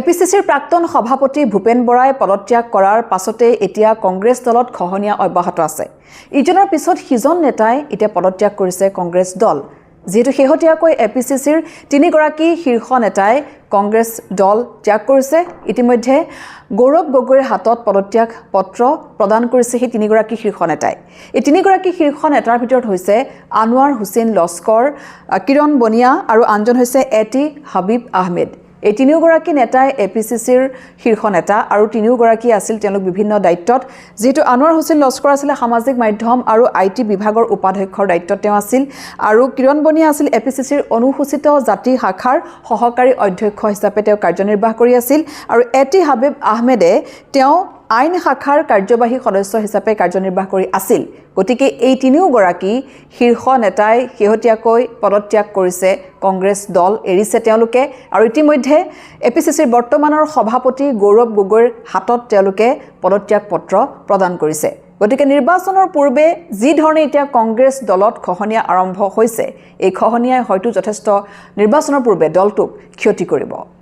এপিচিচিৰ প্ৰাক্তন সভাপতি ভূপেন বৰাই পদত্যাগ কৰাৰ পাছতে এতিয়া কংগ্ৰেছ দলত খহনীয়া অব্যাহত আছে। ইজনৰ পিছত সিজন নেতাই এতিয়া পদত্যাগ কৰিছে কংগ্ৰেছ দল। যেহেতু শেহতীয়াকৈ এপিচিচিৰ তিনিগৰাকী শীৰ্ষ নেতাই কংগ্ৰেছ দল ত্যাগ কৰিছে। ইতিমধ্যে গৌৰৱ গগৈৰ হাতত পদত্যাগ পত্ৰ প্ৰদান কৰিছে সেই তিনিগৰাকী শীৰ্ষ নেতাই। এই তিনিগৰাকী শীৰ্ষ নেতাৰ ভিতৰত হৈছে আনোৱাৰ হুছেইন লস্কৰ, কিৰণ বনিয়া আৰু আনজন হৈছে এটি হাবিব আহমেদ। এই তিনিওগৰাকী নেতাই এপিচিচিৰ শীৰ্ষ নেতা আৰু তিনিওগৰাকী আছিল তেওঁলোক বিভিন্ন দায়িত্বত। যেহেতু আনোৱাৰ হুছেইন লস্কৰ আছিল সামাজিক মাধ্যম আৰু IT বিভাগৰ উপাধ্যক্ষৰ দায়িত্বত তেওঁ আছিল আৰু কিৰণ বনিয়া আছিল এপিচিচিৰ অনুসূচিত জাতি শাখাৰ সহকাৰী অধ্যক্ষ হিচাপে তেওঁ কাৰ্যনিৰ্বাহ কৰি আছিল আৰু এটি হাবিব আহমেদে তেওঁ আইন শাখাৰ কাৰ্যবাহী সদস্য হিচাপে কাৰ্যনিৰ্বাহ কৰি আছিল। গতিকে এই তিনিওগৰাকী শীৰ্ষ নেতাই শেহতীয়াকৈ পদত্যাগ কৰিছে, কংগ্ৰেছ দল এৰিছে তেওঁলোকে আৰু ইতিমধ্যে এপিচিচিৰ বৰ্তমানৰ সভাপতি গৌৰৱ গগৈৰ হাতত তেওঁলোকে পদত্যাগ পত্ৰ প্ৰদান কৰিছে। গতিকে নিৰ্বাচনৰ পূৰ্বে যি ধৰণে এতিয়া কংগ্ৰেছ দলত খহনীয়া আৰম্ভ হৈছে, এই খহনীয়াই হয়তো যথেষ্ট নিৰ্বাচনৰ পূৰ্বে দলটোক ক্ষতি কৰিব।